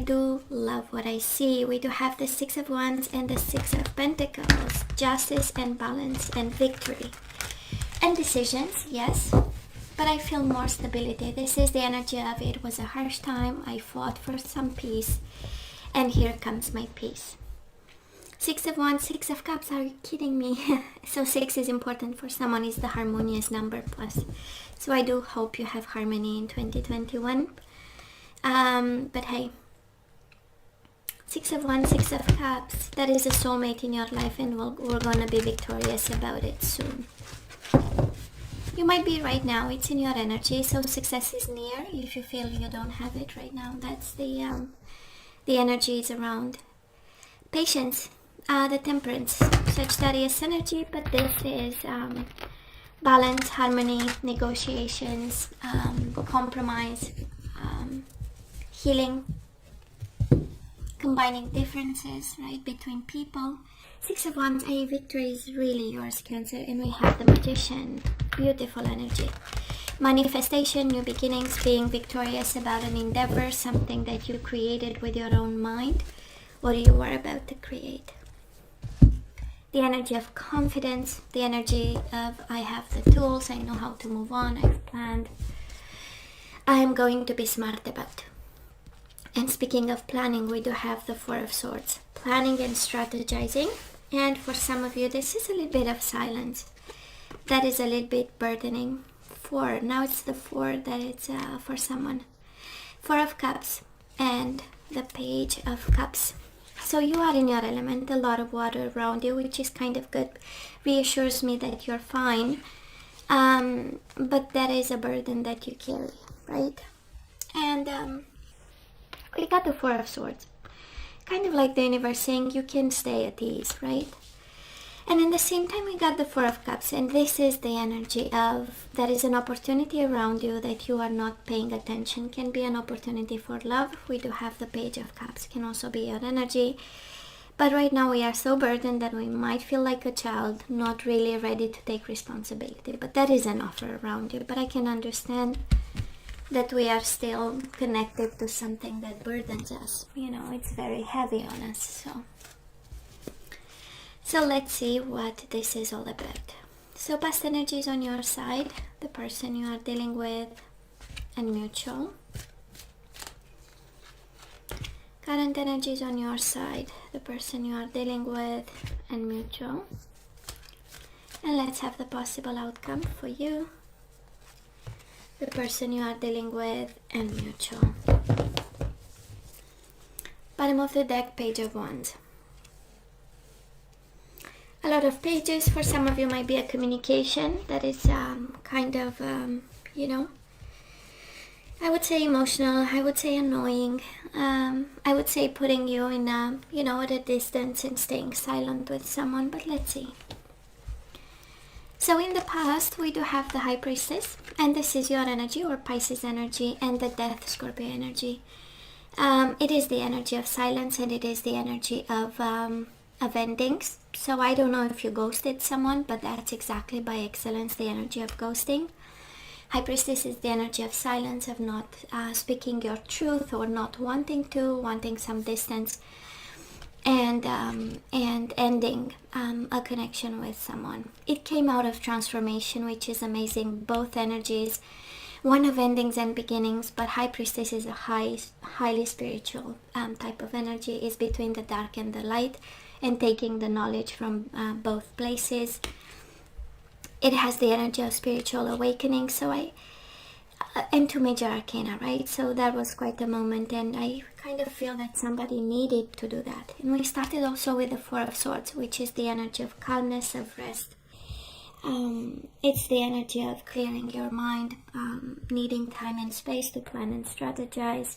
do love what I see. We do have the Six of Wands and the Six of Pentacles. Justice and balance and victory. And decisions, yes. But I feel more stability. This is the energy of it was a harsh time. I fought for some peace. And here comes my peace. Six of Wands, Six of Cups. Are you kidding me? So 6 is important for someone. It's the harmonious number plus. So I do hope you have harmony in 2021. But hey, Six of Wands, Six of Cups. That is a soulmate in your life, and we're gonna be victorious about it soon. You might be right now. It's in your energy. So success is near. If you feel you don't have it right now, that's the energy is around. Patience. The Temperance, Sagittarius energy, but this is balance, harmony, negotiations, compromise, healing, combining differences, right, between people. Six of Wands, victory is really yours, Cancer, and we have the Magician, beautiful energy. Manifestation, new beginnings, being victorious about an endeavor, something that you created with your own mind, or you are about to create. The energy of confidence, the energy of I have the tools, I know how to move on, I've planned, I am going to be smart about. And speaking of planning, we do have the Four of Swords, planning and strategizing. And for some of you, this is a little bit of silence. That is a little bit burdening. Four, now it's the four that it's for someone. Four of Cups and the Page of Cups. So you are in your element, a lot of water around you, which is kind of good. Reassures me that you're fine. But that is a burden that you carry, right? And we got the Four of Swords. Kind of like the universe saying you can stay at ease, right? And in the same time, we got the Four of Cups. And this is the energy of there is an opportunity around you that you are not paying attention. Can be an opportunity for love. We do have the Page of Cups. Can also be your energy. But right now we are so burdened that we might feel like a child, not really ready to take responsibility. But that is an offer around you. But I can understand that we are still connected to something that burdens us. You know, it's very heavy on us. So let's see what this is all about. So past energy is on your side, the person you are dealing with, and mutual. Current energy is on your side, the person you are dealing with, and mutual. And let's have the possible outcome for you, the person you are dealing with, and mutual. Bottom of the deck, Page of Wands. A lot of pages. For some of you might be a communication that is kind of, you know, I would say emotional, I would say annoying, I would say putting you in a, you know, at a distance and staying silent with someone, but let's see. So in the past, we do have the High Priestess, and this is your energy, or Pisces energy, and the Death, Scorpio energy. It is the energy of silence, and it is the energy of endings. So I don't know if you ghosted someone, but that's exactly by excellence the energy of ghosting. High Priestess is the energy of silence, of not speaking your truth, or not wanting some distance, and ending a connection with someone. It came out of transformation, which is amazing. Both energies, one of endings and beginnings, but High Priestess is a highly spiritual type of energy. Is between the dark and the light, and taking the knowledge from both places. It has the energy of spiritual awakening. So and 2 major arcana, right? So that was quite a moment, and I kind of feel that somebody needed to do that. And we started also with the Four of Swords, which is the energy of calmness, of rest. It's the energy of clearing your mind, needing time and space to plan and strategize.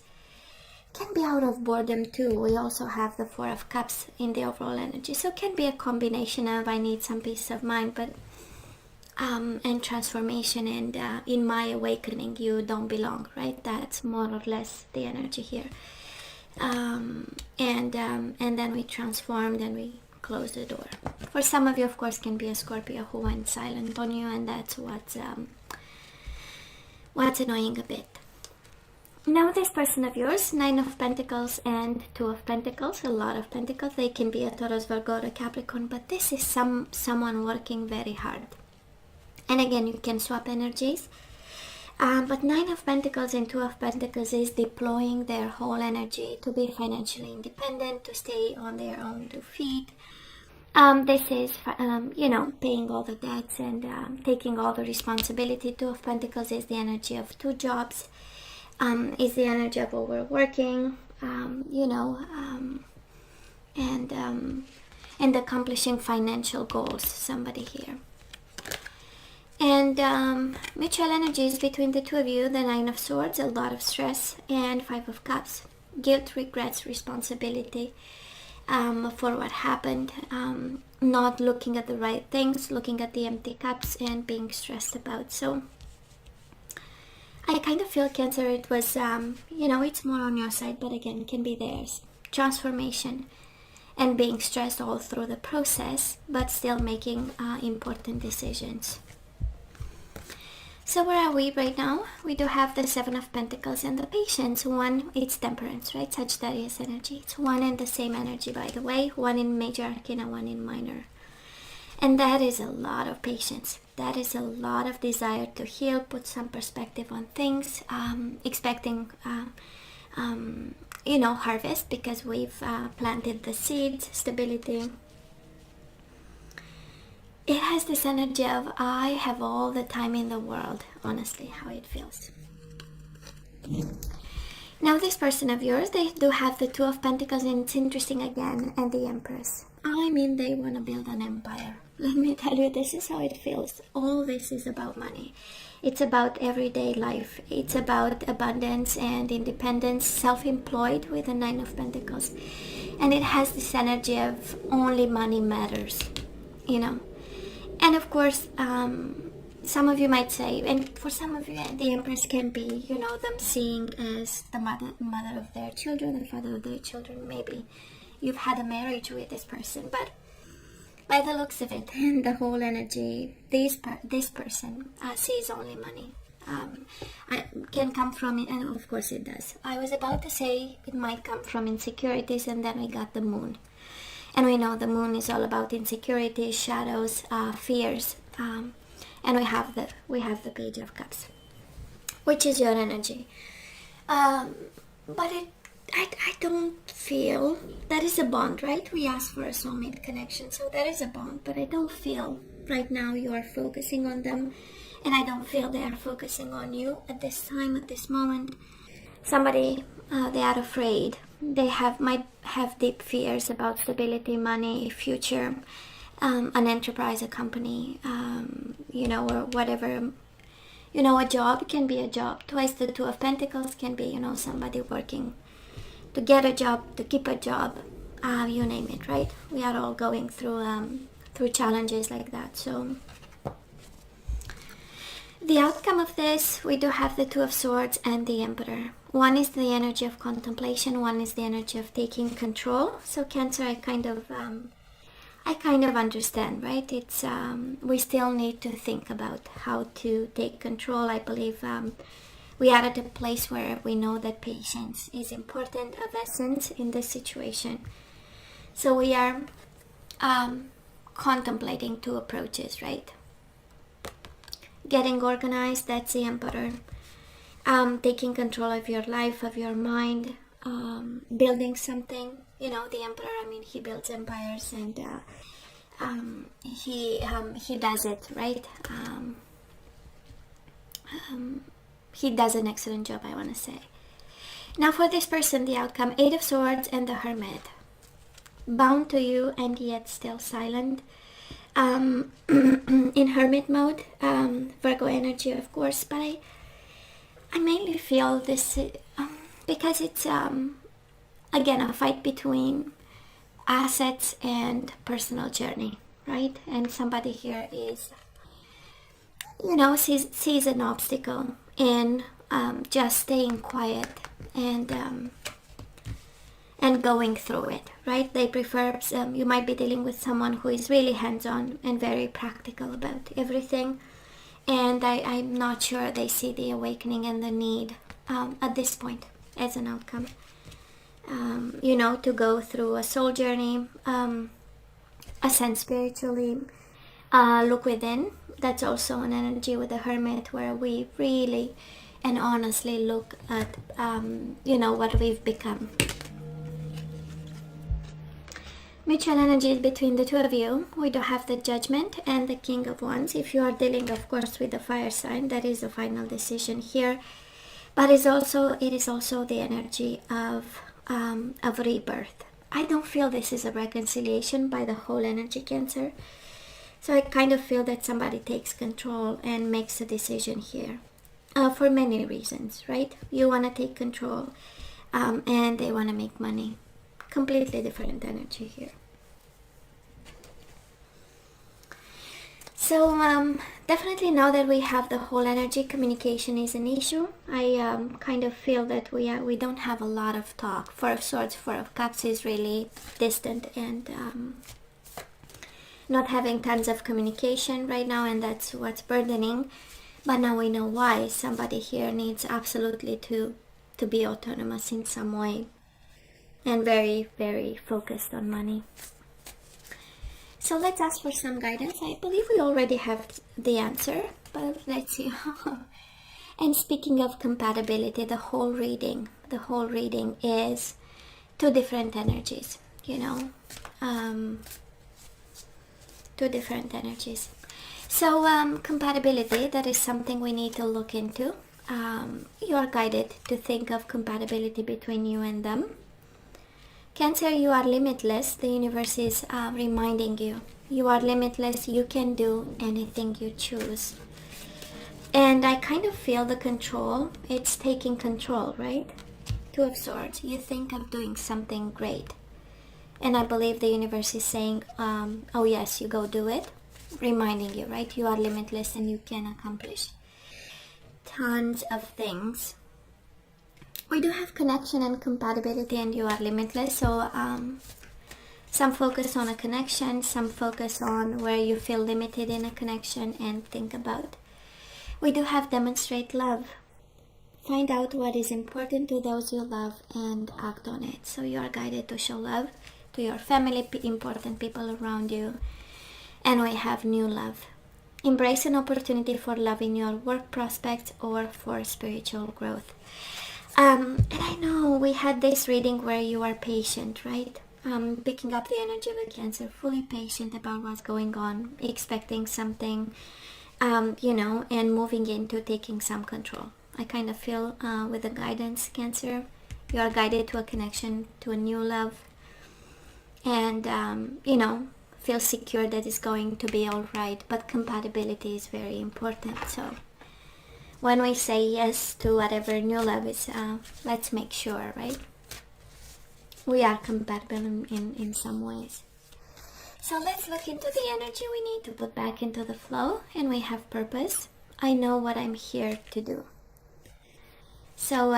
Can be out of boredom too. We also have the Four of Cups in the overall energy, so it can be a combination of I need some peace of mind, but and transformation, and in my awakening you don't belong, right? That's more or less the energy here. And then we transformed and we closed the door. For some of you, of course, can be a Scorpio who went silent on you, and that's what's annoying a bit. Now this person of yours, Nine of Pentacles and Two of Pentacles, a lot of Pentacles. They can be a Taurus, Virgo, or Capricorn, but this is someone working very hard. And again, you can swap energies. But Nine of Pentacles and Two of Pentacles is deploying their whole energy to be financially independent, to stay on their own 2 feet. This is, paying all the debts and taking all the responsibility. Two of Pentacles is the energy of 2 jobs. Is the energy of overworking, and accomplishing financial goals, somebody here. And mutual energies between the two of you, the Nine of Swords, a lot of stress, and Five of Cups, guilt, regrets, responsibility for what happened, not looking at the right things, looking at the empty cups and being stressed about. So I kind of feel, Cancer, it was, it's more on your side, but again, can be theirs. Transformation and being stressed all through the process, but still making important decisions. So where are we right now? We do have the Seven of Pentacles and the Patience. One, it's Temperance, right? Sagittarius energy. It's one and the same energy, by the way. One in Major Arcana, one in Minor. And that is a lot of patience. That is a lot of desire to heal, put some perspective on things, expecting, harvest, because we've planted the seeds, stability. It has this energy of, I have all the time in the world, honestly, how it feels. Now this person of yours, they do have the Two of Pentacles, and it's interesting again, and the Empress. I mean, they want to build an empire. Let me tell you, this is how it feels. All this is about money. It's about everyday life. It's about abundance and independence, self-employed with the Nine of Pentacles. And it has this energy of only money matters, And of course, some of you might say, and for some of you, the Empress can be, them seeing as the mother of their children, the father of their children. Maybe you've had a marriage with this person, but by the looks of it and the whole energy, this person sees only money. Can come from, and of course it does. I was about to say it might come from insecurities, and then we got the Moon. And we know the Moon is all about insecurities, shadows, fears, and we have the Page of Cups, which is your energy. But I don't feel that is a bond, right? We ask for a soulmate connection, so there is a bond. But I don't feel right now you are focusing on them, and I don't feel they are focusing on you at this time, at this moment. Somebody, they are afraid. They might have deep fears about stability, money, future, an enterprise, a company, or whatever. A job can be a job. Twice the Two of Pentacles can be, somebody working to get a job, to keep a job, you name it, right? We are all going through challenges like that. So the outcome of this, we do have the Two of Swords and the Emperor. One is the energy of contemplation, one is the energy of taking control. So Cancer, I kind of understand, right? It's we still need to think about how to take control. I believe we are at a place where we know that patience is important, of essence in this situation. So we are contemplating 2 approaches, right? Getting organized, that's the Emperor. Taking control of your life, of your mind, building something. The Emperor, he builds empires, and he does it, right? He does an excellent job, I want to say. Now for this person, the outcome, 8 of Swords and the Hermit. Bound to you and yet still silent. In Hermit mode, Virgo energy, of course, but I mainly feel this because it's again a fight between assets and personal journey, right? And somebody here is sees an obstacle in just staying quiet and going through it, right? They prefer, you might be dealing with someone who is really hands-on and very practical about everything, and I'm not sure they see the awakening and the need at this point as an outcome. You know, to go through a soul journey, ascend spiritually, look within. That's also an energy with the Hermit, where we really and honestly look at, you know, what we've become. Mutual energies between the two of you. We do have the Judgment and the King of Wands. If you are dealing, of course, with the fire sign, that is the final decision here. But it is also the energy of rebirth. I don't feel this is a reconciliation by the whole energy, Cancer. So I kind of feel that somebody takes control and makes a decision here. For many reasons, right? You want to take control, and they want to make money. Completely different energy here. So definitely now that we have the whole energy, communication is an issue. I kind of feel that we don't have a lot of talk. Four of Swords, Four of Cups is really distant and not having tons of communication right now, and that's what's burdening. But now we know why. Somebody here needs absolutely to be autonomous in some way, and very, very focused on money. So let's ask for some guidance. I believe we already have the answer, but let's see. And speaking of compatibility, the whole reading is two different energies, you know, two different energies. So compatibility, that is something we need to look into. You are guided to think of compatibility between you and them. Cancer, you are limitless. The universe is reminding you. You are limitless. You can do anything you choose. And I kind of feel the control. It's taking control, right? Two of Swords. You think of doing something great. And I believe the universe is saying, oh yes, you go do it. Reminding you, right? You are limitless and you can accomplish tons of things. We do have connection and compatibility, and you are limitless. So some focus on a connection, some focus on where you feel limited in a connection, and think about. We do have demonstrate love. Find out what is important to those you love and act on it. So you are guided to show love to your family, important people around you. And we have new love. Embrace an opportunity for love in your work prospects or for spiritual growth. And I know we had this reading where you are patient, right? Picking up the energy of a Cancer, fully patient about what's going on, expecting something, you know, and moving into taking some control. I kind of feel with the guidance, Cancer, you are guided to a connection, to a new love, and, you know, feel secure that it's going to be all right. But compatibility is very important. So when we say yes to whatever new love is, let's make sure, right? We are compatible in some ways. So let's look into the energy we need to put back into the flow. And we have purpose. I know what I'm here to do. So,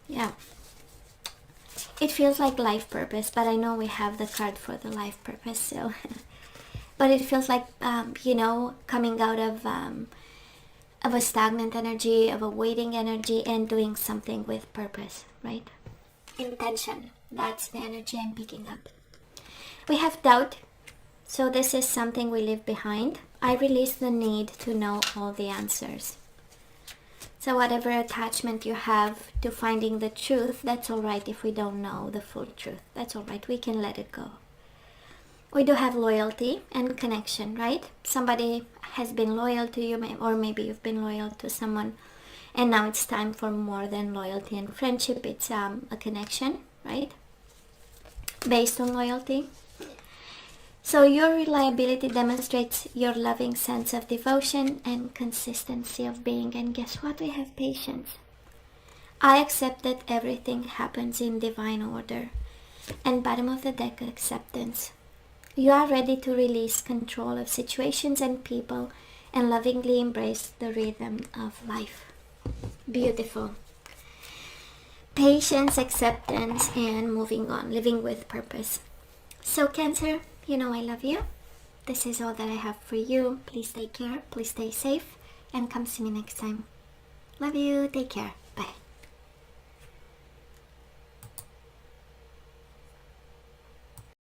yeah. It feels like life purpose, but I know we have the card for the life purpose. So, but it feels like, you know, coming out of a stagnant energy, of a waiting energy, and doing something with purpose, right? Intention. That's the energy I'm picking up. We have doubt. So this is something we leave behind. I release the need to know all the answers. So whatever attachment you have to finding the truth, that's all right if we don't know the full truth. That's all right. We can let it go. We do have loyalty and connection, right? Somebody has been loyal to you, or maybe you've been loyal to someone, and now it's time for more than loyalty and friendship. It's a connection, right? Based on loyalty. So your reliability demonstrates your loving sense of devotion and consistency of being. And guess what? We have patience. I accept that everything happens in divine order. And bottom of the deck, acceptance. You are ready to release control of situations and people and lovingly embrace the rhythm of life. Beautiful. Patience, acceptance, and moving on, living with purpose. So Cancer, you know I love you. This is all that I have for you. Please take care, please stay safe, and come see me next time. Love you, take care.